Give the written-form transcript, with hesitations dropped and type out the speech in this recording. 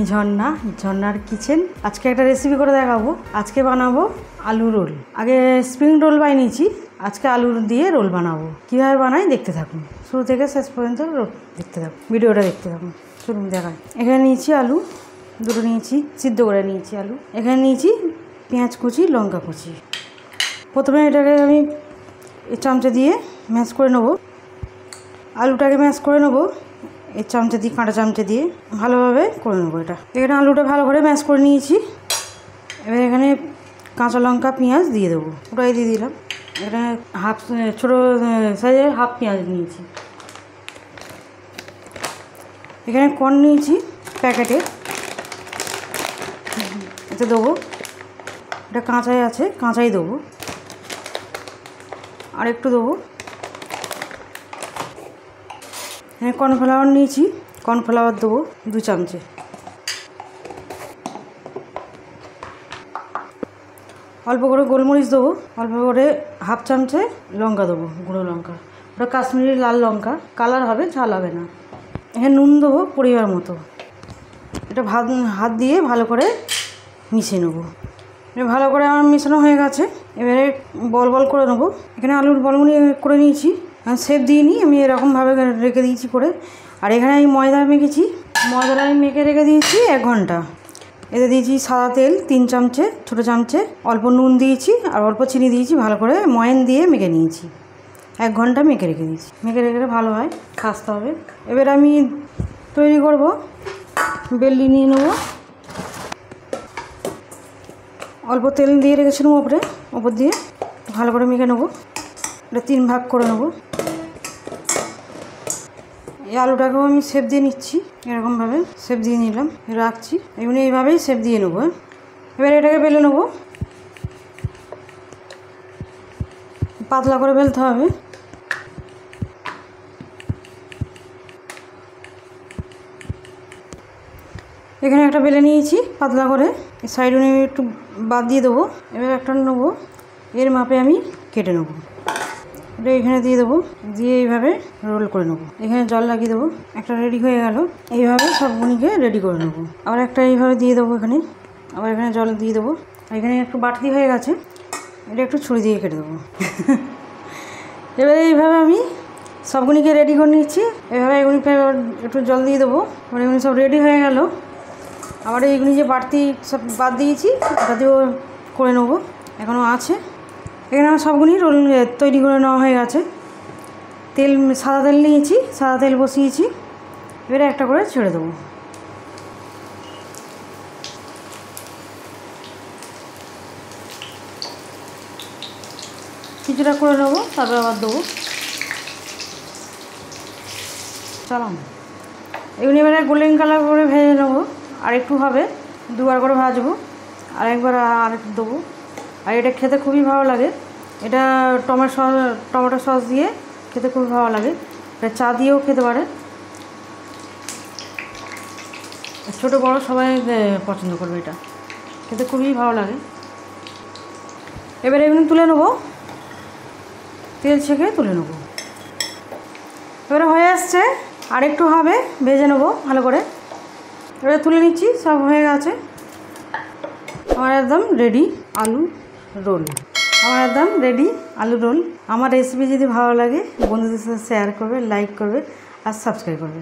আমি ঝর্ণা, ঝর্ণার কিচেন। আজকে একটা রেসিপি করে দেখাবো। আজকে বানাবো আলু রোল। আগে স্প্রিং রোল বানিয়েছি, আজকে আলু দিয়ে রোল বানাবো। কীভাবে বানাই দেখতে থাকুন, শুরু থেকে শেষ পর্যন্ত দেখতে থাকুন, ভিডিওটা দেখতে থাকুন। চলুন দেখাই। এখানে নিয়েছি আলু দুটো, নিয়েছি সিদ্ধ করে নিয়েছি আলু। এখানে নিয়েছি পেঁয়াজ কুচি, লঙ্কা কুচি। প্রথমে এটাকে আমি চামচা দিয়ে ম্যাশ করে নেবো। আলুটাকে ম্যাশ করে নেবো এই চামচা দিয়ে, কাঁটা চামচা দিয়ে ভালোভাবে করে নেবো এটা। এখানে আলুটা ভালো করে ম্যাশ করে নিয়েছি। এবার এখানে কাঁচা লঙ্কা পেঁয়াজ দিয়ে দেবো, ওটাই দিয়ে দিলাম। এখানে ছোটো সাইজের হাফ পেঁয়াজ নিয়েছি। এখানে কর্ন নিয়েছি প্যাকেটে, এটা দেবো। এটা কাঁচাই আছে, কাঁচাই দেবো। আর একটু দেবো। এখানে কর্নফ্লাওয়ার নিয়েছি, কর্নফ্লাওয়ার দেবো 2 চামচে। অল্প করে গোলমরিচ দেবো, অল্প করে হাফ চামচে লঙ্কা দেবো, গুঁড়ো লঙ্কা। ওটা কাশ্মীরি লাল লঙ্কা, কালার হবে, ঝাল হবে না। এখানে নুন দেবো পরিমাণ মতো। এটা হাত দিয়ে ভালো করে মিশিয়ে নেবো। ভালো করে আমার মেশানো হয়ে গেছে। এবারে বল বল করে নেবো। এখানে আলুর বলগুলি করে নিয়েছি, শেপ দিয়ে নিই আমি, এরকমভাবে রেখে দিয়েছি করে। আর এখানে আমি ময়দা মেখেছি, ময়দাটা আমি মেখে রেখে দিয়েছি 1 ঘন্টা। এতে দিয়েছি সাদা তেল 3 চামচে, ছোটো চামচে, অল্প নুন দিয়েছি আর অল্প চিনি দিয়েছি। ভালো করে ময়ান দিয়ে মেখে নিয়েছি, 1 ঘন্টা মেখে রেখে দিয়েছি। মেখে রেখে ভালো হয়, খাসতে হবে। এবার আমি তৈরি করব। বেলনি নিয়ে নেবো, অল্প তেল দিয়ে রেখেছিলাম ওপর দিয়ে ভালো করে মেখে নেবো। এটা 3 ভাগ করে নেবো। এই আলুটাকেও আমি শেপ দিয়ে নিচ্ছি, এরকমভাবে শেপ দিয়ে নিলাম, রাখছি। এমনি এইভাবেই শেপ দিয়ে নেবো। এবার এটাকে বেলে নেবো, পাতলা করে বেলতে হবে। এখানে একটা বেলে নিয়েছি পাতলা করে, সাইডে নিয়ে একটু বাদ দিয়ে দেবো। এবার একটা নেবো, এর মাপে আমি কেটে নেবো। এটা এখানে দিয়ে দেবো, দিয়ে এইভাবে রোল করে নেবো। এখানে জল লাগিয়ে দেবো। একটা রেডি হয়ে গেল। এইভাবে সবগুলিকে রেডি করে নেবো। আবার একটা এইভাবে দিয়ে দেবো এখানে, আবার এখানে জল দিয়ে দেবো। এখানে একটু বাটি হয়ে গেছে, এটা একটু ছুরি দিয়ে কেটে দেবো। এবারে এইভাবে আমি সবগুলিকে রেডি করে নিচ্ছি। এভাবে এগুলিকে একটু জল দিয়ে দেবো। এবার এগুলি সব রেডি হয়ে গেল। আবার এইগুলি যে বাড়তি সব বাদ দিয়েছি, ওটা দিয়েও করে নেবো, এখনও আছে। এখানে আমার সবগুলি রোল তৈরি করে নেওয়া হয়ে গেছে। সাদা তেল নিয়েছি, সাদা তেল বসিয়েছি। এবারে একটা করে ছেড়ে দেবো। কিছুটা করে নেবো, তারপর আবার দেবো। চালাম এগুলি এবারে গোল্ডেন কালার করে ভেজে নেবো। আর একটু হবে, 2বার করে ভাজবো, আর একবার আর একটু দেবো। আর এটা খেতে খুবই ভালো লাগে। এটা টমেটো সস দিয়ে খেতে খুবই ভালো লাগে। এটা চা দিয়েও খেতে পারে, ছোটো বড়ো সবাই পছন্দ করবে। এটা খেতে খুবই ভালো লাগে। এবারে এগুলো তুলে নেবো, তেল ছেঁকে তুলে নেবো। এবারে হয়ে আসছে, আর একটু হবে, ভেজে নেবো ভালো করে। এবারে তুলে নিচ্ছি, সব হয়ে গেছে। আমার একদম রেডি আলু রোল। আমার রেসিপি যদি ভালো লাগে বন্ধুদের সাথে শেয়ার করবে, লাইক করবে আর সাবস্ক্রাইব করবে।